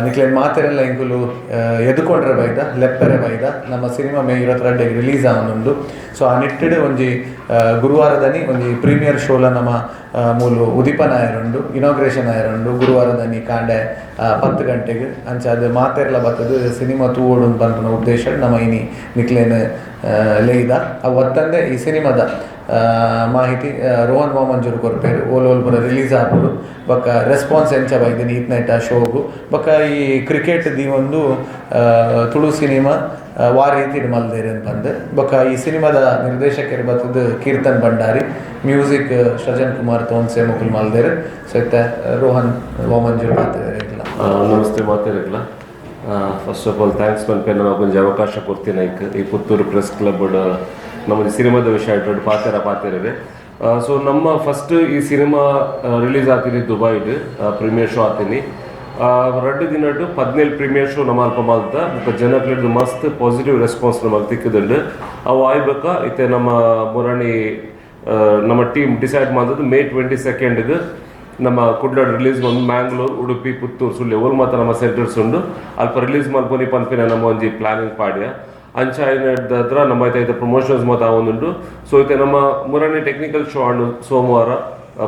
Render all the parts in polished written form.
ನಿಕ್ಲೇನು ಮಾತೆರೆಲ್ಲ ಇಂಕುಲು ಎದುಕೊಂಡ್ರೆ ಬೈದ ಲೆಪ್ಪರೆ ಬೈದ ನಮ್ಮ ಸಿನಿಮಾ ಮೇ 22 ರಿಲೀಸ್ ಆವೊಂದುಂಡು. ಸೊ ಆ ನಿಟ್ಟಿಡು ಒಂಜಿ ಗುರುವಾರದನಿ ಒಂಜಿ ಪ್ರೀಮಿಯರ್ ಶೋಲ ನಮ್ಮ ಮೂಲು ಉದಿಪನ ಆಯರುಂಡು, ಇನಾಗ್ರೇಷನ್ ಆಯರುಂಡು ಗುರುವಾರದನಿ ಕಾಂಡೆ 10 ಗಂಟೆಗೆ ಅಂಚ ಅದು ಮಾತೆರ್ಲ ಬರ್ತದು ಸಿನಿಮಾ ತೂವೋಡು ಪಂಪನ ಉದ್ದೇಶ ನಮ್ಮ ಇನಿ ನಿಕ್ಲೇನು ಲೇಯ್ದ ಅವು ಒತ್ತಂದೆ ಈ ಸಿನಿಮಾದ ಮಾಹಿತಿ ರೋಹನ್ ವಾಮಂಜೂರು ಕೊರ್ಪೇರು ಓಲ್ ಪೂರ ರಿಲೀಸ್ ಆಗೋದು ಬೊಕ್ಕ ರೆಸ್ಪಾನ್ಸ್ ಎಂಚ ಬೈದಿನಿ ಈತ್ನೈಟ ಶೋಗು ಬೊಕ್ಕ ಈ ಕ್ರಿಕೆಟ್ ದಿ ಒಂದು ತುಳು ಸಿನಿಮಾ ವಾರಿ ಅಂತೀನಿ ಮಲ್ದೇರಿ ಅಂತಂದು ಬೊಕ್ಕ ಈ ಸಿನಿಮಾದ ನಿರ್ದೇಶಕರು ಬರ್ತದ್ದು ಕೀರ್ತನ್ ಭಂಡಾರಿ, ಮ್ಯೂಸಿಕ್ ಸೃಜನ್ ಕುಮಾರ್ ತೋನ್ಸೆ ಮುಕುಲ್ ಮಲ್ದೇರು. ಸೊ ಇತ್ತ ರೋಹನ್ ವಾಮಂಜೂರು ಮಾತಾಡಿರಲಿಲ್ಲ. ನಮಸ್ತೆ ಮಾತಾಡಿರಲಿಲ್ಲ. ಫಸ್ಟ್ ಆಫ್ ಆಲ್ ಥ್ಯಾಂಕ್ಸ್ ಪನ್ಪೆ ನನಗೊಂದು ಅವಕಾಶ ಕೊಡ್ತೀನಿ ಈ ಪುತ್ತೂರು ಪ್ರೆಸ್ ಕ್ಲಬ್ ನಮ್ಮ ಸಿನಿಮಾದ ವಿಷಯ ಇಟ್ಟು ಪಾತೆರವೆ. ಸೊ ನಮ್ಮ ಫಸ್ಟ್ ಈ ಸಿನಿಮಾ ರಿಲೀಸ್ ಆಗ್ತೀನಿ ದುಬೈಡ್ ಪ್ರೀಮಿಯರ್ ಶೋ ಆಗ್ತೀನಿ 2 ದಿನ 17 ಪ್ರೀಮಿಯರ್ ಶೋ ನಮ್ಮ ಅಲ್ಪ ಮಾಲ್ತ ಜನಕ್ಲಿದ್ದು ಮಸ್ತ್ ಪಾಸಿಟಿವ್ ರೆಸ್ಪಾನ್ಸ್ ನಮಗೆ ತಿಕ್ಕದುಂಡು ಅವು ಆಯ್ಬೇಕಾ ಇತ್ತೆ ನಮ್ಮ ಮುರಾಣಿ ನಮ್ಮ ಟೀಮ್ ಡಿಸೈಡ್ ಮಾಡಿದ್ದು ಮೇ 22 ನಮ್ಮ ಕುಡ್ಲಾಡ್ ರಿಲೀಸ್ ಒಂದು ಮ್ಯಾಂಗ್ಳೂರು, ಉಡುಪಿ, ಪುತ್ತೂರು, ಸುಳ್ಯ ಓಲ್ ಮಾತ್ರ ನಮ್ಮ ಸೆಂಟರ್ಸ್ ಉಂಡು ಅಲ್ಪ ರಿಲೀಸ್ ಮಾಡ್ಕೊಂಡು ಪನ್ಪಿನ ನಮ್ಮ ಒಂಜಿ ಪ್ಲಾನಿಂಗ್ ಪಾಡ್ಯ ಅಂಚ ಹತ್ರ ನಮ್ಮ ಐತೆ ಪ್ರಮೋಷನ್ಸ್ ಮಾತ್ರ ಆವೊಂದುಂಡು. ಸೊ ಐತೆ ನಮ್ಮ ಮುರಾಣಿ ಟೆಕ್ನಿಕಲ್ ಶೋ ಆಂಡು ಸೋಮವಾರ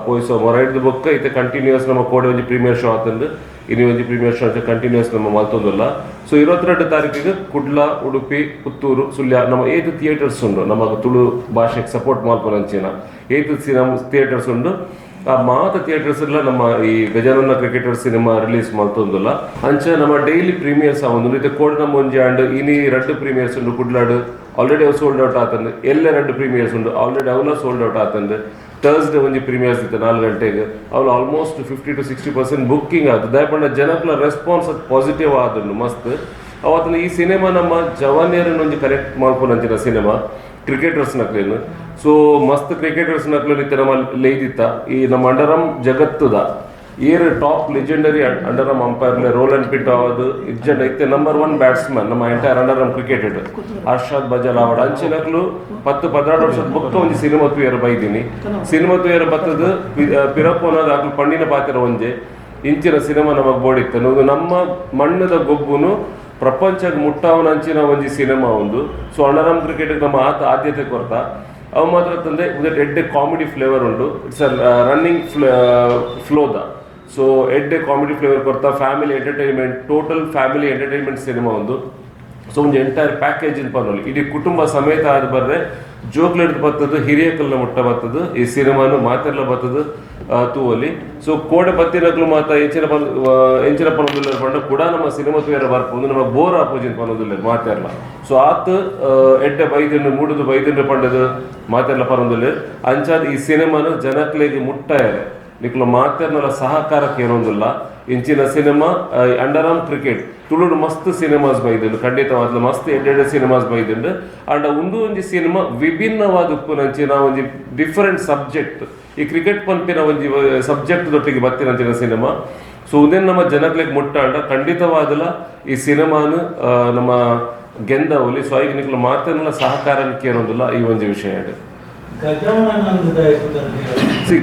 ಪೋಯ್ ಸೋಮವಾರ ಹಿಡಿದು ಬೊಕ್ಕ ಐತೆ ಕಂಟಿನ್ಯೂಸ್ ನಮ್ಮ ಕೋಡೆ ಒಂಜಿ ಪ್ರೀಮಿಯರ್ ಶೋ ಆತಂಡು ಇನ್ನು ಒಂಜಿ ಪ್ರೀಮಿಯರ್ ಶೋ ಅಂತ ಕಂಟಿನ್ಯೂಸ್ ನಮ್ಮ ಮಲ್ತೊಂದಲ್ಲ. ಸೊ 22 ತಾರೀಕಿಗೆ ಕುಡ್ಲ, ಉಡುಪಿ, ಪುತ್ತೂರು, ಸುಳ್ಯ ನಮ್ಮ 8 ಥಿಯೇಟರ್ಸ್ ಉಂಡು. ನಮ್ಮ ತುಳು ಭಾಷೆಗೆ ಸಪೋರ್ಟ್ ಮಾಡ್ಕೊಂಡು ಅಂಚಿನ 8 ಸಿನಿಮಾ ಥಿಯೇಟರ್ಸ್ ಉಂಡು. ಆ ಮಾತ ಥಿಯೇಟರ್ಸ್ ಎಲ್ಲ ನಮ್ಮ ಈ ಗಜಾನನ ಕ್ರಿಕೆಟರ್ ಸಿನಿಮಾ ರಿಲೀಸ್ ಮಾಡ್ತೊಂದಿಲ್ಲ ಅಂಚ ನಮ್ಮ ಡೈಲಿ ಪ್ರೀಮಿಯರ್ಸ್ ಆವೊಂದು ಇದು ಕೋಡ್ ನಮ್ಮ ಒಂಜಿ ಆಂಡ್ ಇನಿ 2 ಪ್ರೀಮಿಯರ್ಸ್ ಉಂಡು ಕುಡ್ಲಾಡು ಆಲ್ರೆಡಿ ಅವು ಸೋಲ್ಡ್ ಔಟ್ ಆತಂದು ಎಲ್ಲ 2 ಪ್ರೀಮಿಯರ್ಸ್ ಉಂಡು ಆಲ್ರೆಡಿ ಅವಲ ಸೋಲ್ಡ್ ಔಟ್ ಆತಂದು. ಥರ್ಸ್ಡೇ ಒಂಜಿ ಪ್ರೀಮಿಯರ್ಸ್ ಇತ್ತು 4 ಗಂಟೆಗೆ ಅವಳು ಆಲ್ಮೋಸ್ಟ್ 50 to 60% ಬುಕ್ಕಿಂಗ್ ಆಯ್ತು. ದಯಪಂಡ ಜನಕ್ಲ ರೆಸ್ಪಾನ್ಸ್ ಪಾಸಿಟಿವ್ ಆದನು ಮಸ್ತ್. ಅವತ್ತಿನ ಈ ಸಿನಿಮಾ ನಮ್ಮ ಜವಾನಿಯರನ್ನು ಒಂಜಿ ಕನೆಕ್ಟ್ ಮಾಡ್ಕೊಂಡಂಚಿನ ಸಿನಿಮಾ ಕ್ರಿಕೆಟರ್ಸ್ ನಕ್ಲೇನು. ಸೊ ಮಸ್ತ್ ಕ್ರಿಕೆಟರ್ಸ್ ನಕ್ಲೇನು ಇತ್ತು ನಮ್ಮ ಲೇದಿತ್ತ ಈ ನಮ್ಮ ಅಂಡರಂ ಜಗತ್ತದ ಟಾಪ್ ಲೆಜೆಂಡರಿ ಅಂಡರಂ ಅಂಪೈರ್ಲೆ ರೋಲನ್ ಪಿಟ್ ಆವದು ಇಜ್ಜಂಡ ಇತ್ತೆ ನಂಬರ್ 1 ಬ್ಯಾಟ್ಸ್ಮನ್ ನಮ್ಮ ಎಂಟೈರ್ ಅಂಡರಂ ಕ್ರಿಕೆಟೆಡ್ ಅರ್ಷಾದ್ ಬಜಲ್ ಆವಡ ಅಂಚಿನಕ್ಲು 10-12 ವರ್ಷದ ಬೊಕ್ಕ ಒಂದು ಸಿನಿಮಾ ತೂಯರ ಬೈದಿನಿ. ಸಿನಿಮಾ ತೂಯರ ಬತ್ತದು ಪಿರಪ್ಪೋನದ ಆಗ್ಲು ಪಣ್ಣಿನ ಪಾತ್ರ ಒಂಜೆ ಇಂಚಿನ ಸಿನಿಮಾ ನಮಗೆ ಬೋಡಿತ್ತು ನಮ್ಮ ಮಣ್ಣದ ಗೊಬ್ಬುನು ಪ್ರಪಂಚಕ್ಕೆ ಮುಟ್ಟಾವನ ಅಂಚಿನ ಒಂಜಿ ಸಿನಿಮಾ ಒಂದು. ಸೊ ಅಂಡರಂ ಕ್ರಿಕೆಟ್ಗೆ ನಮ್ಮ ಆದ್ಯತೆ ಕೊಡ್ತಾ ಅವು ಮಾತ್ರ ತಂದೆ ಎಡ್ಡೆ ಕಾಮಿಡಿ ಫ್ಲೇವರ್ ಉಂಟು. ಇಟ್ಸ್ ರನ್ನಿಂಗ್ ಫ್ಲೋದ. ಸೊ ಎಡ್ಡೆ ಕಾಮಿಡಿ ಫ್ಲೇವರ್ ಕೊಡ್ತಾ family entertainment total family entertainment cinema ಒಂದು. ಸೊ ಒಂದು ಎಂಟೈರ್ ಪ್ಯಾಕೇಜ್ ಇನ್ ಪನ್ನೋಲಿ ಇಡೀ ಕುಟುಂಬ ಸಮೇತ ಆದ ಬರ್ರೆ ಜೋಕ್ಲೆಡ್ದು ಬರ್ತದ್ದು ಹಿರಿಯಕಲ್ನ ಮುಟ್ಟ ಬರ್ತದ್ದು ಈ ಸಿನಿಮಾನು ಮಾತೆಲ್ಲ ಬರ್ತದ್ದು ತೂವಲ್ಲಿ. ಸೊ ಕೋಡೆ ಬತ್ತಿನಕ್ಲು ಮಾತ ಎಂಚಿನ ಪನ್ನೋದಿಲ್ಲ ಪಂಡ ಕೂಡ ನಮ್ಮ ಸಿನಿಮಾ ತೂಯರ ಬರ್ಬೋದು ನಮ್ಮ ಬೋರ್ ಆಪೋಜಿನ್ ಪನ್ನೋದಿಲ್ಲ ಮಾತೆಲ್ಲ. ಸೊ ಆತ ಎಡ್ಡೆ ಬೈದಿನ್ನು ಮೂಡುದು ಬೈದಿನ್ನು ಪಂಡದು ಮಾತೆಲ್ಲ ಪನ್ನೋದಿಲ್ಲ ಅಂಚಾದ ಈ ಸಿನಿಮಾನು ಜನಕ್ಲೆಗೆ ಮುಟ್ಟಾಯರೆ ನಿಕ್ಲ ಮಾತೆರ್ನಲ್ಲ ಸಹಕಾರಕ್ಕೆ ಏನೊಂದಿಲ್ಲ ಇಂಚಿನ ಸಿನಿಮಾ ಅಂಡರಾಮ್ ಕ್ರಿಕೆಟ್ ತುಳುಡು ಮಸ್ತ್ ಸಿನಿಮಾಸ್ ಬೈದಿದ್ದು ಖಂಡಿತವಾದ ಮಸ್ತ್ ಎಡ್ಡೆಡ್ಡೆ ಸಿನಿಮಾಸ್ ಬೈದಿದ್ದು ಅಂಡ ಒಂಜಿ ಸಿನಿಮಾ ವಿಭಿನ್ನವಾದ ಉಪ್ಪುನಂಚಿನ ಒಂಜಿ ಡಿಫರೆಂಟ್ ಸಬ್ಜೆಕ್ಟ್ ಈ ಕ್ರಿಕೆಟ್ ಪಂಪಿನ ಒಂಜಿ ಸಬ್ಜೆಕ್ಟ್ ದೊಟ್ಟಿಗೆ ಬತ್ತಿನಂಚಿನ ಸಿನಿಮಾ. ಸೊ ಉದೇನು ನಮ್ಮ ಜನಕ್ಲೆಗೆ ಮುಟ್ಟಾಂಡ ಖಂಡಿತವಾದಲ್ಲ ಈ ಸಿನಿಮಾನು ನಮ್ಮ ಗೆಂದವಲಿ. ಸೊ ಈಗ ನಿಕ್ಲ ಮಾತೆರ್ನಲ್ಲ ಸಹಕಾರಕ್ಕೆ ಏನೊಂದಿಲ್ಲ ಈ ಒಂಜಿ ವಿಷಯ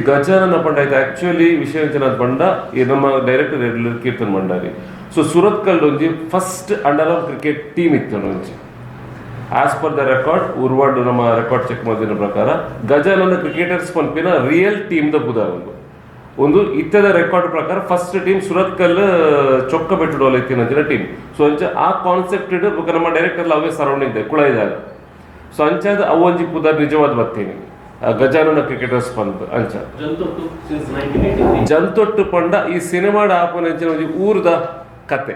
ಗಜಾನನ ಪಂಡ ಆಯ್ತು ಆಕ್ಚುಲಿ ವಿಷಯ ಪಂಡ ಈ ನಮ್ಮ ಡೈರೆಕ್ಟರ್ ಕೀರ್ತನ್ ಭಂಡಾರಿ. ಸೊ ಸುರತ್ಕಲ್ ಒಂಜಿ ಫಸ್ಟ್ ಅಂಡರ್ ಕ್ರಿಕೆಟ್ ಟೀಮ್ ಇತ್ತು ಒಂಜಿ ಆಸ್ ಪರ್ ದ ರೆಕಾರ್ಡ್ ಉರ್ವಾಡ್ ನಮ್ಮ ರೆಕಾರ್ಡ್ ಚೆಕ್ ಮಾಡಿದ ಪ್ರಕಾರ ಗಜಾನನ ಕ್ರಿಕೆಟರ್ಸ್ ಪಂಪಿನ ರಿಯಲ್ ಟೀಮ್ ದ ಪುದಾರ ಒಂದು ಇತ್ತದ ರೆಕಾರ್ಡ್ ಪ್ರಕಾರ ಫಸ್ಟ್ ಟೀಮ್ ಸುರತ್ಕಲ್ ಚೊಕ್ಕ ಬೆಟ್ಟಡೋಲ್ ಇತ್ತಿನ ಟೀಮ್. ಸೊ ಅಂಚ ಆ ಕಾನ್ಸೆಪ್ಟ್ ನಮ್ಮ ಡೈರೆಕ್ಟರ್ ಅವೇ ಸರೌಂಡಿಂಗ್ ಕುಳ ಇದ್ದಾರೆ. ಸೊ ಅಂಚಾದ ಅವೊಂಜಿ ಪುದಾರ್ ನಿಜವಾದ ಬರ್ತೀನಿ ಗಜಾನನ ಕ್ರಿಕೆಟರ್ಸ್ ಪಂದ್ ಅಂಚ ಜಂತೊಟ್ಟು ಪಂಡ ಈ ಸಿನಿಮಾಡ ಆಪನ ಅಂಚಿನ ಒಂಜಿ ಊರ್ದ ಕತೆ.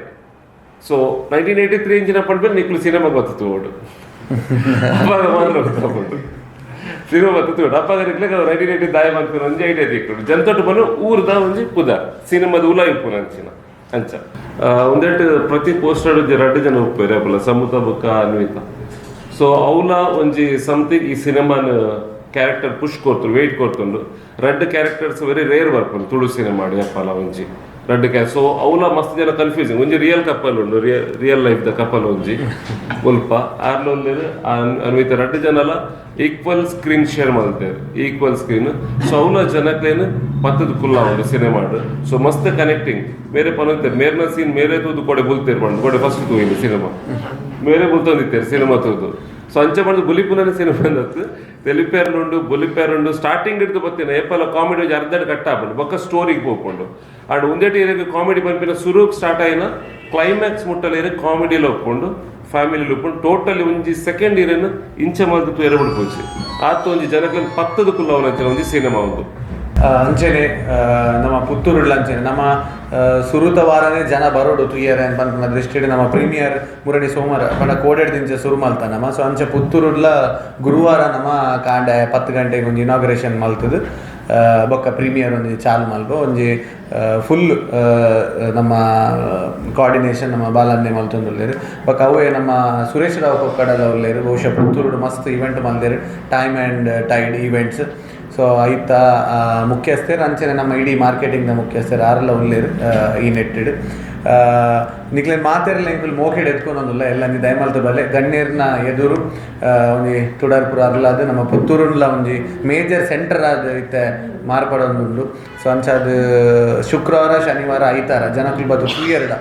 ಸೊ 1983 ಇಂಚಿನ ಪಂಡ್ಬೇಕು ನಿಕ್ಲು ಸಿನಿಮಾ ಗೊತ್ತು ಓಡು ಸಿನಿಮಾ ಗೊತ್ತು ಅಪ್ಪಾಗ 1980 ದಾಯ ಮಾಡ್ಕೊಂಡು ಒಂಜಿ ಐಡಿಯಾ ತಿಕ್ಕೊಂಡು ಜಂತೊಟ್ಟು ಬಂದು ಊರ್ದ ಒಂಜಿ ಪುದ ಸಿನಿಮಾದ ಉಲ ಇಪ್ಪುನ ಅಂಚಿನ ಅಂಚ ಒಂದೆಟ್ಟು ಪ್ರತಿ ಪೋಸ್ಟರ್ 2 ಜನ ಉಪ್ಪೇರೆ ಅಪ್ಪಲ್ಲ ಸಮುತ ಬುಕ್ಕ ಅನ್ವಿತ. ಸೊ ಅವಲ ಒಂಜಿ ಸಮಥಿಂಗ್ ಈ ಸಿನಿಮಾನ ಕ್ಯಾರೆಕ್ಟರ್ ಪುಷ್ ಕೊಡ್ತು ವೆಯ್ಟ್ ಕೊಡ್ತುಂಡು 2 ಕ್ಯಾರೆಕ್ಟರ್ಸ್ ವೆರಿ ರೇರ್ ಬರ್ಕೊಂಡು ತುಳು ಸಿನಿಮಾ ಮಾಡಿ ಅಪ್ಪಲ್ಲ ಒಂಜಿ ರಡ್ಡ್ ಕ್ಯಾಸ್ಟ್ ಸೊ ಅವಲ ಮಸ್ತ್ ಜನ ಕನ್ಫ್ಯೂಸಿಂಗ್ ಒಂಜಿ ರಿಯಲ್ ಕಪಲ್ ಉಂಡು ರಿಯಲ್ ಲೈಫ್ ದ ಕಪಲ್ ಒಂಜಿ ಮುಲ್ಪ ಆರ್ಲೊಂದೇರು ಅನ್ವಿತ ರಡ್ಡ್ ಜನಲ ಈಕ್ವಲ್ ಸ್ಕ್ರೀನ್ ಶೇರ್ ಮಾಡ್ತಾರೆ ಈಕ್ವಲ್ ಸ್ಕ್ರೀನ್ ಸೊ ಅವಲ ಜನಕ್ಕೇನು ಪತ್ತದ ಕುಲ್ಲ ಉಂಡು ಸಿನಿಮಾಡು ಸೊ ಮಸ್ತ್ ಕನೆಕ್ಟಿಂಗ್ ಬೇರೆ ಪನಂತಾರೆ ಮೇರ್ನ ಸೀನ್ ಮೇರೆ ತೂದು ಕೊಡೆ ಬುಲ್ತೇರು ಬಂದು ಕೊಡೆ ಫಸ್ಟ್ ತೂಯಿಲ್ಲ ಸಿನಿಮಾ ಮೇರೆ ಬುಲ್ತೊಂದಿತ್ತೇರು ಸಿನಿಮಾ ತೂದು ಸೊ ಅಂಚೆ ಬಂದು ಬುಲಿಪುನನ ಸಿನಿಮಾ ಅಂದತ್ತು ತೆಲಿಪೇರ್ನುಂಡು ಬುಲಿಪೇರುಂಡು ಸ್ಟಾರ್ಟಿಂಗ್ ಹಿಡಿದು ಬರ್ತೀನಿ ಏಪಲ್ಲ ಕಾಮಿಡಿ ಅರ್ಧಡ್ ಕಟ್ ಆಗ್ಬೋದು ಬೊಕ್ಕ ಸ್ಟೋರಿಗೆ ಹೋಗ್ಕೊಂಡು ಆಡ್ ಒಂದೇಟಿ ಏರಿಯಾಗೆ ಕಾಮಿಡಿ ಬಂಪಿನ ಸುರುಗ್ ಸ್ಟಾರ್ಟ್ ಆಯ್ನ ಕ್ಲೈಮ್ಯಾಕ್ಸ್ ಮುಟ್ಟಲ್ಲಿ ಏರಿಯಾಗೆ ಕಾಮಿಡಿಯಲ್ಲಿ ಒಪ್ಕೊಂಡು ಫ್ಯಾಮಿಲಿಲಿ ಒಪ್ಕೊಂಡು ಟೋಟಲಿ ಒಂಜಿ ಸೆಕೆಂಡ್ ಇರೇನು ಇಂಚೆ ಮಲ್ತು ಎರಡು ಪೋಚಿ ಆತು ಒಂಜಿ ಜನಕ್ಕೆ ಪತ್ತದ ಕುಲ್ಲವನ ಒಂಜಿ ಸಿನಿಮಾ ಒಂದು ಅಂಚೆನೆ ನಮ್ಮ ಪುತ್ತೂರುಡ್ಲ ಅಂಚೆನೆ ನಮ್ಮ ಸುರುತ ವಾರನೇ ಜನ ಬರೋಡು ತುಯ್ಯರೆ ಅಂತ ಬಂದ ದೃಷ್ಟಿಯಲ್ಲಿ ನಮ್ಮ ಪ್ರೀಮಿಯರ್ ಮುರಡಿ ಸೋಮವಾರ ಪಂಡ ಕೋಡೆಡ್ ದಿಂಚೆ ಶುರು ಮಲ್ತ ನಮ್ಮ ಸೊ ಅಂಚೆ ಪುತ್ತೂರುಡ್ಲ ಗುರುವಾರ ನಮ್ಮ ಕಾಂಡೆ 10 ಗಂಟೆಗೆ ಒಂದು ಇನಾಗ್ರೇಷನ್ ಮಲ್ತದು ಬೊಕ್ಕ ಪ್ರೀಮಿಯರ್ ಒಂದು ಚಾಲು ಮಲ್ಪ ಒಂಜಿ ಫುಲ್ ನಮ್ಮ ಕೋಆರ್ಡಿನೇಷನ್ ನಮ್ಮ ಬಾಲನ್ನೇ ಮಲ್ತೊಂದುಲ್ಲೇರು ಬೊಕ್ಕ ಅವೇ ನಮ್ಮ ಸುರೇಶ್ ರಾವ್ ಕೊಕ್ಕಡಲ ಉಲ್ಲೇರು ಬಹುಶಃ ಪುತ್ತೂರುಡು ಮಸ್ತ್ ಇವೆಂಟ್ ಮಲ್ದೇರು time and tide events so ಐತ ಮುಖ್ಯಸ್ಥರು ಅಂಚನೆ ನಮ್ಮ ಇಡೀ ಮಾರ್ಕೆಟಿಂಗ್ನ ಮುಖ್ಯಸ್ಥರು ಆರೆಲ್ಲ ಉಳ್ಳೇರು ಈ ನೆಟ್ಟಿಡ್ ನಿಕ್ಲೇನು ಮಾತೆರಲ್ಲ ಇಂಕಲ್ ಮೋಕೆಡ್ ಎತ್ಕೊಂಡೊಂದಿಲ್ಲ ಎಲ್ಲ ನೀ ದಯಮಲ್ತ ಬಲ್ಲೆ ಗಣ್ಯರ್ನ ಎದುರು ಒಂಜಿ ತುಡರ್ಪುರ ಅರ್ಲಾದು ನಮ್ಮ ಪುತ್ತೂರುಲ್ಲ ಒಂಜಿ ಮೇಜರ್ ಸೆಂಟರ್ ಆದ ಇತ್ತೆ ಮಾರ್ಪಡೊಂದುಂಡು ಸೊ ಅಂಚಾದ ಶುಕ್ರವಾರ ಶನಿವಾರ ಐತಾರ ಜನಕ್ಲು ಬದು ಕ್ಲಿಯರ್ಡ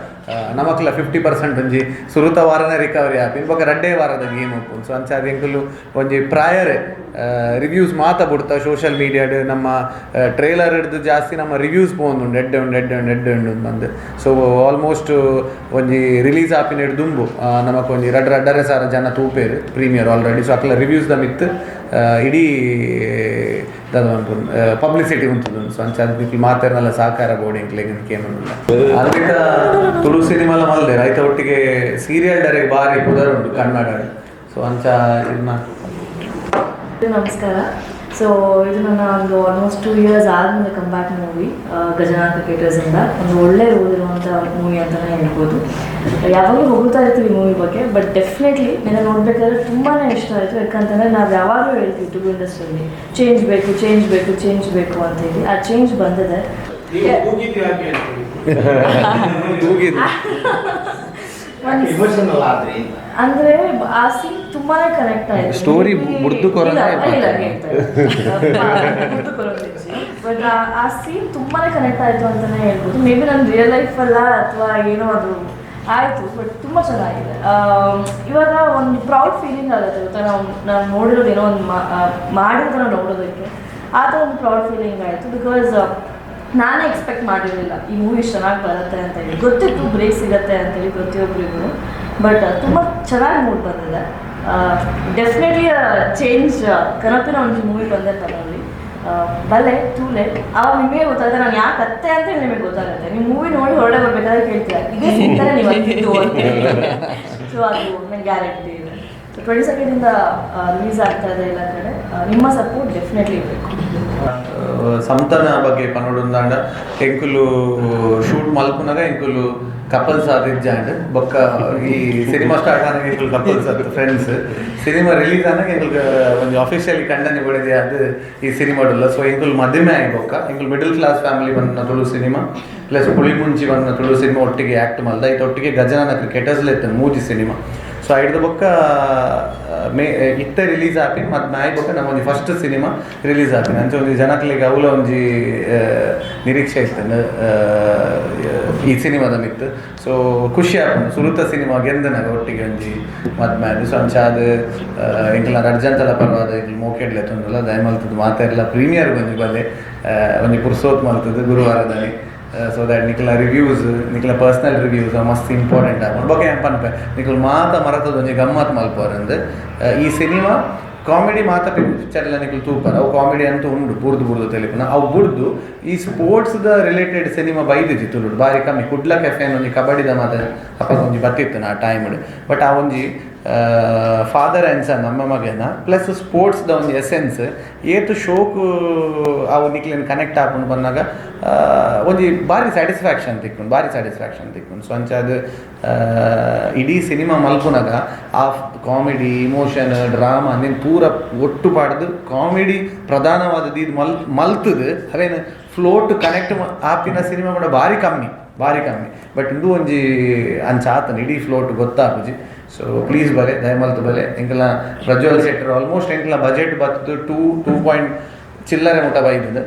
ನಮಕ್ಲ 50% ಒಂಜಿ ಸುರುತ ವಾರನೇ ರಿಕವರಿ ಆಪಿ ಇನ್ಬೊಕ ರಡ್ಡೇ ವಾರದ ಗೇಮ್ ಒಪ್ಪು ಸೊ ಅಂಚಾದ ಎಂಕುಲು ಒಂಜಿ ಪ್ರಾಯರೇ ರಿವ್ಯೂಸ್ ಮಾತ ಬಿಡ್ತಾ ಸೋಷಿಯಲ್ ಮೀಡಿಯಾಡ್ ನಮ್ಮ ಟ್ರೇಲರ್ ಹಿಡ್ದು ಜಾಸ್ತಿ ನಮ್ಮ ರಿವ್ಯೂಸ್ ಪೋಂದುಂಡು ಎಡ್ಡೆ ಉಂಡು ಬಂದು ಸೊ ಆಲ್ಮೋಸ್ಟ್ ಒಂಜಿ ರಿಲೀಸ್ ಆಪಿನ ಹಿಡ್ದು ದುಂಬು ನಮಕ್ ಒಂಜಿ ರಡ್ಡರೆ ಸಾವಿರ ಜನ ತೂಪೇರು ಪ್ರೀಮಿಯರ್ ಆಲ್ರೆಡಿ ಸೊ ಅಕ್ಲ ರಿವ್ಯೂಸ್ ದ ಮಿತ್ ಇಡೀ ಪಬ್ಲಿಸಿಟಿ ಉಂಟು ಸೊ ಅಂಚಾದ ನಿಕ್ಲು ಮಾತಾಡ್ನೆಲ್ಲ ಸಾಕಾರ ಬೋರ್ಡ್ ಎಂಕ್ಲೇಗೇನಿಲ್ಲ ಅದರಿಂದ ತುಳು ಸಿನಿಮಾಲ ಮಲ್ದೇರು ಆಯ್ತ ಒಟ್ಟಿಗೆ ಸೀರಿಯಲ್ ಡೈರೆಕ್ಟ್ ಭಾರಿ ಕುದರ ಉಂಟು ಕನ್ನಡ ಸೊ ಅಂಚ ಇದನ್ನ ನಮಸ್ಕಾರ ಸೊ ಇದು ನನ್ನ ಒಂದು ಆಲ್ಮೋಸ್ಟ್ 2 years ಆದಮೇಲೆ ಕಂಬ್ಯಾಕ್ ಮೂವಿ ಗಜನಾಥ ಕ್ರಿಕೆಟರ್ಸಿಂದ ಒಂದು ಒಳ್ಳೆ ರೋಲ್ ಇರುವಂಥ ಮೂವಿ ಅಂತಲೇ ಹೇಳ್ಬೋದು. ಯಾವಾಗಲೂ ಹೋಗ್ತಾ ಇರ್ತೀವಿ ಮೂವಿ ಬಗ್ಗೆ, ಬಟ್ ಡೆಫಿನೆಟ್ಲಿ ನನ್ನ ನೋಡಬೇಕಾದ್ರೆ ತುಂಬಾ ಇಷ್ಟ ಆಯಿತು. ಯಾಕಂತಂದರೆ ನಾವು ಯಾವಾಗಲೂ ಹೇಳ್ತೀವಿ ಟು ಇಂಡಸ್ಟ್ರಿಯಲ್ಲಿ ಚೇಂಜ್ ಬೇಕು ಅಂತ ಹೇಳಿ. ಆ ಚೇಂಜ್ ಬಂದಿದೆ. ಅಂದ್ರೆ ಆ ಸೀನ್ ತುಂಬಾನೇ ಕನೆಕ್ಟ್ ಆಯ್ತು. ಸ್ಟೋರಿ ಬಟ್ ಆ ಸೀನ್ ತುಂಬಾನೇ ಕನೆಕ್ಟ್ ಆಯ್ತು ಅಂತಾನೆ ಹೇಳ್ಬೋದು. ಮೇ ಬಿ ನನ್ನ ರಿಯಲ್ ಲೈಫ್ ಅಲ್ಲ ಅಥವಾ ಏನೋ ಅದು ಆಯ್ತು, ಬಟ್ ತುಂಬಾ ಚೆನ್ನಾಗಿದೆ. ಇವಾಗ ಒಂದು ಪ್ರೌಡ್ ಫೀಲಿಂಗ್ ಆಗುತ್ತೆ ಗೊತ್ತಾ, ನಾವು ನೋಡಿರೋದು ಏನೋ ಒಂದು ಮಾಡಿರೋದನ್ನ ನೋಡೋದಕ್ಕೆ ಆ ಥರ ಒಂದು ಪ್ರೌಡ್ ಫೀಲಿಂಗ್ ಆಯಿತು. ಬಿಕಾಸ್ ನಾನೇ ಎಕ್ಸ್ಪೆಕ್ಟ್ ಮಾಡಿರಲಿಲ್ಲ ಈ ಮೂವಿ ಚೆನ್ನಾಗಿ ಬರುತ್ತೆ ಅಂತ ಹೇಳಿ. ಗೊತ್ತಿತ್ತು ಬ್ರೇಕ್ ಸಿಗುತ್ತೆ ಅಂತೇಳಿ ಪ್ರತಿಯೊಬ್ಬರಿಗೂ, ಬಟ್ ತುಂಬ ಚೆನ್ನಾಗಿ ಮೂಡ್ ಬಂದಿದೆ. ಡೆಫಿನೆಟ್ಲಿ ಚೇಂಜ್ ಕನಪಿನ ಒಂದು ಮೂವಿ ಬಂದೆ ತಗೊಳ್ಳಿ, ಬಲ್ಲೆ ತೂಲೆ ಅವಾಗ ನಿಮಗೆ ಗೊತ್ತಾಗುತ್ತೆ ನಾನು ಯಾಕೆ ಅತ್ತೆ ಅಂತೇಳಿ ನಿಮಗೆ ಗೊತ್ತಾಗುತ್ತೆ. ನೀವು ಮೂವಿ ನೋಡಿ ಹೊರಡೆ ಬರ್ಬೇಕಾದ್ರೆ ಕೇಳ್ತೀರ ಇದೇ ಸಿಗ್ತಾರೆ ನೀವು ಅಂತಿದ್ದು ಅಂತ. ಸೊ ಅದು ನನಗೆ ಗ್ಯಾರಂಟಿ ಇದೆ. ಸೊ 22nd ರಿಲೀಸ್ ಆಗ್ತಾ ಇದೆ ಎಲ್ಲ ಕಡೆ. ನಿಮ್ಮ ಸಪೋರ್ಟ್ ಡೆಫಿನೆಟ್ಲಿ ಇರಬೇಕು. ಸಂತನ ಬಗ್ಗೆ ಪನ್ನೊಡುಂದಾಂಡ ಎಂಕುಲು ಶೂಟ್ ಮಲ್ಪುನಾಗ ಎಂಕುಲು ಕಪಲ್ಸ್ ಆದಿಜ್ಜಾಂಡ್ ಬೊಕ್ಕ ಈ ಸಿನಿಮಾ ಸ್ಟಾರ್ಟ್ ಆದಾಗ ಎಂಕುಲು ಕಪಲ್ಸ್ ಆದ ಫ್ರೆಂಡ್ಸ್. ಸಿನಿಮಾ ರಿಲೀಸ್ ಆದಾಗ ಎಂಕುಲು ಒಂದು ಅಫಿಷಿಯಲಿ ಕಂಡನೆ ಬಿಡದೆ ಅದು ಈ ಸಿನಿಮಾಡುಲ್ಲ. ಸೊ ಎಂಕುಲು ಮದುವೆ ಆಗಿ ಬೊಕ್ಕ ಎಂಕುಲು ಮಿಡಲ್ ಕ್ಲಾಸ್ ಫ್ಯಾಮಿಲಿ ಬಂದ ತುಳು ಸಿನಿಮಾ ಪ್ಲಸ್ ಪುಳಿ ಮುಂಚಿ ಬಂದ ತುಳು ಸಿನಿಮಾ ಒಟ್ಟಿಗೆ ಆ್ಯಕ್ಟ್ ಮಲ್ದ. ಇದು ಒಟ್ಟಿಗೆ ಗಜನಾನ ಕ್ರಿಕೆಟರ್ಸ್ಲೆ ಇತ್ತು ಮೂಜಿ ಸಿನಿಮಾ. ಸೊ ಐಡ್ದು ಬೊಕ್ಕ ಇತ್ತೆ ರಿಲೀಸ್ ಆಪಿ ಮತ್ತು ನಾಯಿ ಬೊಕ್ಕ ನಮ್ಮ ಒಂದು ಫಸ್ಟ್ ಸಿನಿಮಾ ರಿಲೀಸ್ ಆಪಿನ ಅಂಚೆ ಒಂದು ಜನಕ್ಲಿಗೆ ಅವಲ ಒಂಜಿ ನಿರೀಕ್ಷೆ ಇತ್ತು ಈ ಸಿನಿಮಾದ ಮಿತ್ತು. ಸೊ ಖುಷಿ ಆಗ್ತದೆ ಸುರುತ ಸಿನಿಮಾ ಗೆಂದನಾಗ ಒಟ್ಟಿಗೆ ಒಂಜಿ ಮದ್ಮೆ ಅದು. ಸೊ ಅಂಚೆ ಅದು ಎಂಕಲ್ನ ಅರ್ಜೆಂಟಲ್ಲ ಪರವಾದ ಇಲ್ಲಿ ಮೋಕೆಡ್ಲೆ ತೊಂದಲ್ಲ ದಯಮಲ್ತದ್ದು ಮಾತಾಡಲ್ಲ ಪ್ರೀಮಿಯರ್ ಒಂಜಿ ಬಲ್ಲೆ ಒಂಜಿ ಪುರ್ಸೋತ್ ಮಲ್ತದ್ದು ಗುರುವಾರದಲ್ಲಿ. ಸೊ ದ್ಯಾಟ್ ನಿಕ್ಲ ರಿವ್ಯೂಸ್ ನಿಕ್ಲ ಪರ್ಸ್ನಲ್ ರಿವ್ಯೂಸ್ ಮಸ್ತ್ ಇಂಪಾರ್ಟೆಂಟ್ ಆಗೋದು ಬಗ್ಗೆ ಏನು ಪನ್ಪೆ ನಿಕ್ಲು ಮಾತ ಮರತದ ಒಂಜಿ ಗಮ್ಮತ್ ಮಲ್ಪೋರಂದು ಈ ಸಿನಿಮಾ ಕಾಮಿಡಿ ಮಾತ ಪಿಕ್ಚರ್ಲ ನಿಕ್ಲು ತೂಪರ ಅವು ಕಾಮಿಡಿ ಅಂತೂ ಉಂಡು ಬುರ್ದು ತೆಲಿಪುನ ಅವು ಬುಡ್ದು ಈ ಸ್ಪೋರ್ಟ್ಸ್ದ ರಿಲೇಟೆಡ್ ಸಿನಿಮಾ ಬೈದಿತ್ತು ತುಳುಡು ಬಾರಿ ಕಮ್ಮಿ. ಕುಡ್ಲ ಕೆಫೆನ್ ಒಂಜಿ ಕಬಡ್ಡಿದ ಮಾತ ಅಪ್ಪ ಒಂಜಿ ಬತ್ತಿತ್ತು ನಾ ಟೈಮ್ಡು. ಬಟ್ ಆ ಒಂಜಿ ಫಾದರ್ ಆ್ಯಂಡ್ ಸನ್ ನಮ್ಮ ಮಗನ ಪ್ಲಸ್ ಸ್ಪೋರ್ಟ್ಸ್ದ ಒಂದು ಎಸೆನ್ಸ್ ಏತು ಶೋಕು ಅವು ನಿಕ್ಲೇನು ಕನೆಕ್ಟ್ ಹಾಕೊಂಡು ಬಂದಾಗ ಒಂಜಿ ಭಾರಿ ಸ್ಯಾಟಿಸ್ಫ್ಯಾಕ್ಷನ್ ತಿಕ್ಕೊಂಡು. ಸೊ ಅಂಚೆ ಅದು ಇಡೀ ಸಿನಿಮಾ ಮಲ್ಪುನಾಗ ಆ ಕಾಮಿಡಿ ಇಮೋಷನ್ ಡ್ರಾಮಾ ನೀನು ಪೂರ ಒಟ್ಟು ಪಾಡ್ದು ಕಾಮಿಡಿ ಪ್ರಧಾನವಾದದ್ದು ಇದು ಮಲ್ತದು ಅವೇನು ಫ್ಲೋಟ್ ಕನೆಕ್ಟ್ ಆಪಿನ ಸಿನಿಮಾ ಕೂಡ ಭಾರಿ ಕಮ್ಮಿ ಬಟ್ ಇಂದು ಒಂಜಿ ಅಂಚ ಆತನ ಇಡೀ ಫ್ಲೋಟ್ ಗೊತ್ತಾಪುಜಿ. ಸೊ ಪ್ಲೀಸ್ ಬಲೆ ದಯಮಲ್ತು ಬಲೆ ಎಂಕಲ ಪ್ರಜ್ವಲ್ ಶೆಟ್ಟರ್ ಆಲ್ಮೋಸ್ಟ್ ಎಂಕಲ ಬಜೆಟ್ ಬತ್ತು 2 ಚಿಲ್ಲರೆ ಮುಟ ಬೈದು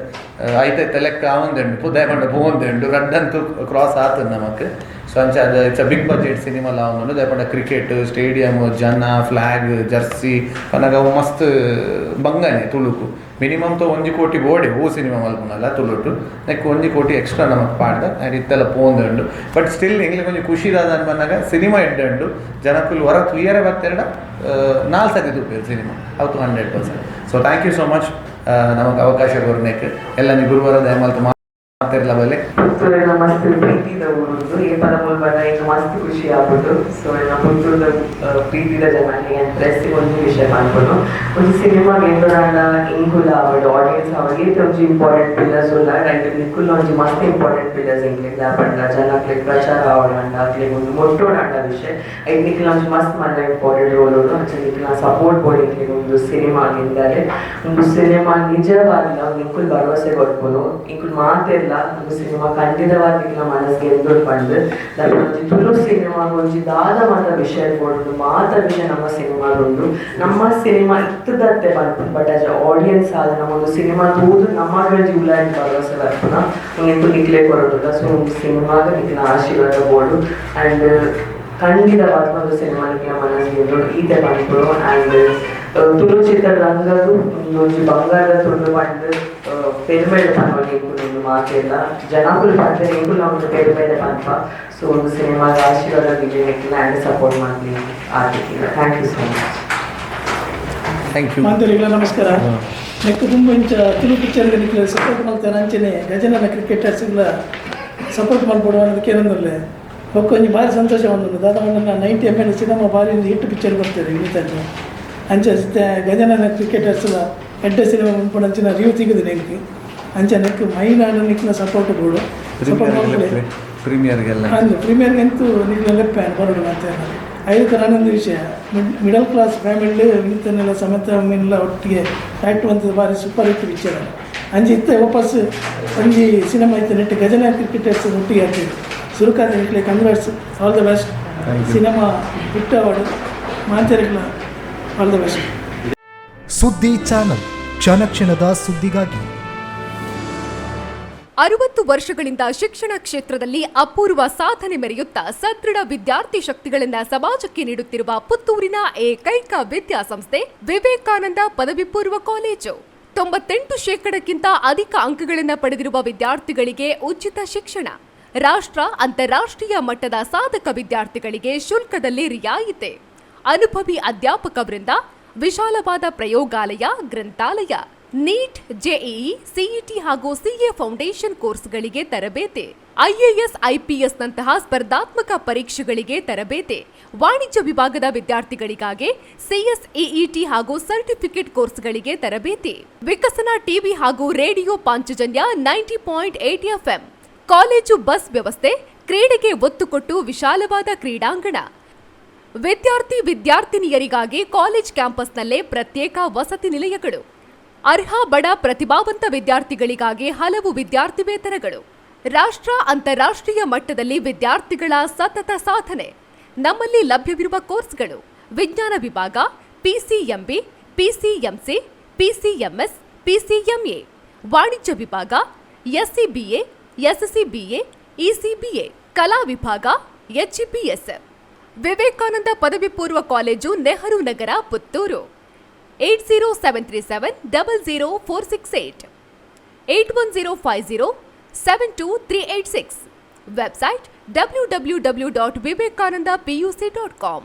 ಐತೆ ಲೆಕ್ಕ ಆವಂದುಂಡು ದಯಮಂಡ ಪೋಂದುಂಡು ರಡ್ಡಂತೂ ಕ್ರಾಸ್ ಆತದ ನಮಕ್. ಸೊ ಅಂಚ ಅದು it's a big budget cinema ಲಾವೊಂದುಂಡು ದಯಪಂಡ ಕ್ರಿಕೆಟ್ ಸ್ಟೇಡಿಯಂ ಜನ ಫ್ಲಾಗ್ ಜರ್ಸಿ ಪನಗ ಮಸ್ತ್ ಬಂಗನೆ ತುಳುಕು ಮಿನಿಮಮ್ 1 ಕೋಟಿ ಬೋಡೆ ಹೂ ಸಿನಿಮಾ ಮಲ್ಪುನಲ್ಲ ತುಳುಟು ನೆಕ್ 1 ಕೋಟಿ ಎಕ್ಸ್ಟ್ರಾ ನಮಕ್ ಪಾಡ್ದ ಆ್ಯಂಡ್ ಇತ್ತೆಲ್ಲ ಪೋಂದುಂಡು. ಬಟ್ ಸ್ಟಿಲ್ ಎಂಗ್ಲಿಗೆ ಕೊಂಚ ಖುಷಿದಾದ ಅನ್ಬನ್ನಾಗ ಸಿನಿಮಾ ಎಡ್ಡುಂಡು ಜನಕ್ಕೂ ಹೊರ ತುಯ್ಯರೆ ಬತ್ತೆರಡ 4 ಸತಿ ತುಪ್ಪೇರು ಸಿನಿಮಾ ಅವತ್ತು 100%. So thank you so much ನಮಗೆ ಅವಕಾಶ ಕೊರ್ನೇಕ್ ಎಲ್ಲ ನೀವು ಗುರುವಾರ ದಯಮಾಲ್ತು ಮಾತಿರಲ್ಲ ಬಲೆ ಪುತ್ತೂರಿನ ಮಸ್ತ್ ಪ್ರೀತಿದ ಊರುದು ಈ ಪದಮೂಲ ಬರ ಇನ್ನು ಮಸ್ತ್ ಖುಷಿ ಆಗ್ಬೋದು. ಸೊ ನಮ್ಮ ಪುತ್ತೂರದ ಪ್ರೀತಿದ ಜನಕ್ಕೆ ಪ್ರೆಸ್ ಒಂದು ವಿಷಯ ಮಾಡ್ಬೋದು ಒಂದು ಸಿನಿಮಾಗೆ ಎಂಟುನಾಡ ಇಂಕುಲ ಆವಡು ಆಡಿಯನ್ಸ್ ಅವರಿಗೆ ಒಂದು ಇಂಪಾರ್ಟೆಂಟ್ ಪಿಲ್ಲರ್ಸ್ ಉಲ್ಲ ಅಂಡ್ ನಿಕ್ಕುಲ್ಲ ಒಂದು ಮಸ್ತ್ ಇಂಪಾರ್ಟೆಂಟ್ ಪಿಲ್ಲರ್ಸ್ ಇಂಗ್ಲಿಗೆ ದಾಪಂಡ ಜನಕ್ಕೆ ಪ್ರಚಾರ ಆವಡಂಡ ಆಗ್ಲಿಗೆ ಒಂದು ಮೊಟ್ಟೋಡಂಡ ವಿಷಯ ಐದು ನಿಕ್ಕಿನ ಒಂದು ಮಸ್ತ್ ಮಲ್ಲ ಇಂಪಾರ್ಟೆಂಟ್ ರೋಲ್ ಉಂಟು ಅಂಚೆ ನಿಕ್ಕಿನ ಸಪೋರ್ಟ್ ಬೋರ್ಡಿಂಗ್ ಒಂದು ಸಿನಿಮಾಗಿದ್ದಾರೆ ಒಂದು ಸಿನಿಮಾ ನಿಜವಾಗಿಲ್ಲ ಒಂದು ಇಂಕುಲ್ ಭರವಸೆ ಕೊಡ್ಬೋದು ಇಂಕುಲ್ ಮಾತಿರಲ್ಲ ಒಂದು ಸಿನಿಮಾ ಖಂಡಿತವಾಗಿ ನಮ್ಮ ಮನಸ್ಸಿಗೆ ಎದುರು ಪಂಡು ಒಂದು ತುಳು ಸಿನಿಮಾ ಒಂದು ದಾದ ಮಾತ ವಿಷಯ ಕೊಡುದು ಮಾತ ವಿಷಯ ನಮ್ಮ ಸಿನಿಮಾದೊಂದು ನಮ್ಮ ಸಿನಿಮಾ ಇತ್ತದತ್ತೆ ಬಂತು ಬಟ್ ಆಸ್ ಆಡಿಯನ್ಸ್ ಆದ ನಮ್ಮ ಒಂದು ಸಿನಿಮಾ ತೂದು ನಮ್ಮ ಜೀವಲಾಗಿ ಭರವಸೆ ಬರ್ಪುನ ಒಂದು ನಿಕ್ಲೆ ಕೊಡೋದಿಲ್ಲ. ಸೊ ಒಂದು ಸಿನಿಮಾಗ ನಿಕ್ಕಿನ ಆಶೀರ್ವಾದ ಬೋರ್ಡು ಆ್ಯಂಡ್ ಖಂಡಿತವಾಗಿ ಒಂದು ಸಿನಿಮಾ ನಿಕ್ಕಿನ ಮನಸ್ಸಿಗೆ ಎದುರು ಈತೆ ಬಂತು ಆ್ಯಂಡ್ ತುಳು ಚಿತ್ರರಂಗದು ಒಂದು ಬಂಗಾರದ ತುಳು ಪಂಡು ಪೆರುಮೇಲೆ ಪನ್ನುವಲ್ಲಿ ಒಂದು ಮಾತೆಲ್ಲ ಜನಗಳು ಬಂದರೆ ಹೆಂಗೂ ನಾವು ಪೆರುಮೇಲೆ ಪನ್ಪ. ಸೊ ಒಂದು ಸಿನಿಮಾದ ಆಶೀರ್ವಾದ ಬಿಜೆ ನೆಕ್ಕಿನ ಆ್ಯಂಡ್ ಸಪೋರ್ಟ್ ಮಾಡಲಿ ಆಗ್ಲಿಕ್ಕಿಲ್ಲ. Thank you so much. Thank you ಮಾತರಿಗಳ ನಮಸ್ಕಾರ. ನೆಕ್ಕು ತುಂಬ ಇಂಚ ತುಳು ಪಿಕ್ಚರ್ಗೆ ನಿಕ್ಕಿನ ಸಪೋರ್ಟ್ ಮಾಡ್ತಾರೆ ಅಂಚನೆ ಗಜನನ ಕ್ರಿಕೆಟರ್ಸ್ಗಳ ಸಪೋರ್ಟ್ ಮಾಡ್ಕೊಡುವ ಅನ್ನೋದಕ್ಕೆ ಏನಂದ್ರೆ ಒಕ್ಕೊಂದು ಭಾರಿ ಸಂತೋಷ ಬಂದದ್ದು ದಾದ ನನ್ನ 90 ml ಸಿನಿಮಾ ಭಾರಿ ಒಂದು ಹಿಟ್ ಪಿಕ್ಚರ್ ಬರ್ತಾರೆ ಇಳಿತಾನೆ ಅಂಚೆ ಗಜನನ ಕ್ರಿಕೆಟರ್ಸ್ಲ ಎಡ್ಡೆ ಸಿನಿಮಾ ಮುಂಪಡ ಅಂಚಿನ ರಿವ್ಯೂ ತೆಗೆದು ನೆನಪಿ ಅಂಚೆ ನೆಕ್ಕು ಮೈನಾಡ ನಿಕ್ಕಿನ ಸಪೋರ್ಟ್ ಕೊಡು ಸಪೋರ್ಟ್ ಮಾಡ್ಕೊಳ್ಳಿ ಪ್ರೀಮಿಯರ್ಗೆ ಅಂತೂ ನಿಕ್ಕಿನ ಲೆಪ್ಪೆ ಬರೋದು ಅಂತ 5 ಆನಂದ ವಿಷಯ ಮಿಡಲ್ ಕ್ಲಾಸ್ ಫ್ಯಾಮಿಲಿ ಇಂಥನ್ನೆಲ್ಲ ಸಮೇತ ಎಲ್ಲ ಒಟ್ಟಿಗೆ ಆ್ಯಕ್ಟ್ ಬಂತದ್ದು ಭಾರಿ ಸೂಪರ್ ಹಿಟ್ ಪಿಕ್ಚರ್ ಅಂಚೆ ಇತ್ತೆ ವಾಪಸ್ ಒಂಜಿ ಸಿನಿಮಾ ಇತ್ತು ನೆಟ್ಟು ಗಜನ ಕ್ರಿಕೆಟರ್ಸ್ ಒಟ್ಟಿಗೆ ಆಗ್ತಿದೆ ಸುರುಕಾದ ನಿಕ್ಲೆ congrats all the best. Cinema hit award ಮಾತೆರೆಗಳ ಆಲ್ ದ ಬೆಸ್ಟ್. ಸುದ್ದಿ ಚಾನಲ್ ಕ್ಷಣ ಕ್ಷಣದ ಸುದ್ದಿಗಾಗಿ 60 ವರ್ಷಗಳಿಂದ ಶಿಕ್ಷಣ ಕ್ಷೇತ್ರದಲ್ಲಿ ಅಪೂರ್ವ ಸಾಧನೆ ಮೆರೆಯುತ್ತಾ ಸದೃಢ ವಿದ್ಯಾರ್ಥಿ ಶಕ್ತಿಗಳನ್ನು ಸಮಾಜಕ್ಕೆ ನೀಡುತ್ತಿರುವ ಪುತ್ತೂರಿನ ಏಕೈಕ ವಿದ್ಯಾಸಂಸ್ಥೆ ವಿವೇಕಾನಂದ ಪದವಿ ಪೂರ್ವ ಕಾಲೇಜು. 98% ಅಧಿಕ ಅಂಕಗಳನ್ನು ಪಡೆದಿರುವ ವಿದ್ಯಾರ್ಥಿಗಳಿಗೆ ಉಚಿತ ಶಿಕ್ಷಣ, ರಾಷ್ಟ್ರ ಅಂತಾರಾಷ್ಟ್ರೀಯ ಮಟ್ಟದ ಸಾಧಕ ವಿದ್ಯಾರ್ಥಿಗಳಿಗೆ ಶುಲ್ಕದಲ್ಲಿ ರಿಯಾಯಿತಿ, ಅನುಭವಿ ಅಧ್ಯಾಪಕ ವೃಂದ, ವಿಶಾಲವಾದ ಪ್ರಯೋಗಾಲಯ, ಗ್ರಂಥಾಲಯ, ನೀಟ್, ಜೆಇಇ, ಸಿಇಟಿ ಹಾಗೂ ಸಿಎ ಫೌಂಡೇಶನ್ ಕೋರ್ಸ್ಗಳಿಗೆ ತರಬೇತಿ, ಐಎಎಸ್, ಐಪಿಎಸ್ ನಂತಹ ಸ್ಪರ್ಧಾತ್ಮಕ ಪರೀಕ್ಷೆಗಳಿಗೆ ತರಬೇತಿ, ವಾಣಿಜ್ಯ ವಿಭಾಗದ ವಿದ್ಯಾರ್ಥಿಗಳಿಗಾಗಿ ಸಿಎಸ್ಇಇಟಿ ಹಾಗೂ ಸರ್ಟಿಫಿಕೇಟ್ ಕೋರ್ಸ್ಗಳಿಗೆ ತರಬೇತಿ, ವಿಕಸನ ಟಿವಿ ಹಾಗೂ radio Panchajanya 90.8 FM, college bus ವ್ಯವಸ್ಥೆ, ಕ್ರೀಡೆಗೆ ಒತ್ತು ಕೊಟ್ಟು ವಿಶಾಲವಾದ ಕ್ರೀಡಾಂಗಣ, ವಿದ್ಯಾರ್ಥಿನಿಯರಿಗಾಗಿ ಕಾಲೇಜ್ ಕ್ಯಾಂಪಸ್ನಲ್ಲೇ ಪ್ರತ್ಯೇಕ ವಸತಿ ನಿಲಯಗಳು, ಅರ್ಹ ಬಡ ಪ್ರತಿಭಾವಂತ ವಿದ್ಯಾರ್ಥಿಗಳಿಗಾಗಿ ಹಲವು ವಿದ್ಯಾರ್ಥಿ ವೇತನಗಳು, ರಾಷ್ಟ್ರ ಅಂತಾರಾಷ್ಟ್ರೀಯ ಮಟ್ಟದಲ್ಲಿ ವಿದ್ಯಾರ್ಥಿಗಳ ಸತತ ಸಾಧನೆ. ನಮ್ಮಲ್ಲಿ ಲಭ್ಯವಿರುವ ಕೋರ್ಸ್ಗಳು: ವಿಜ್ಞಾನ ವಿಭಾಗ, ಪಿಸಿಎಂಬಿ, ಪಿಸಿಎಂಸಿ, ಪಿಸಿಎಂಎಸ್, ಪಿಸಿಎಂಎ, ವಾಣಿಜ್ಯ ವಿಭಾಗ, ಎಸ್ಸಿಬಿಎ, ಎಸ್ಸಿಬಿಎ, ಇಸಿಬಿಎ, ಕಲಾ ವಿಭಾಗ, ಎಚ್ಇಪಿಎಸ್. ವಿವೇಕಾನಂದ ಪದವಿ ಪೂರ್ವ college, Nehru Nagar, Puttur. 8073700468, 8105072386. Website www.vivekanandapuc.com.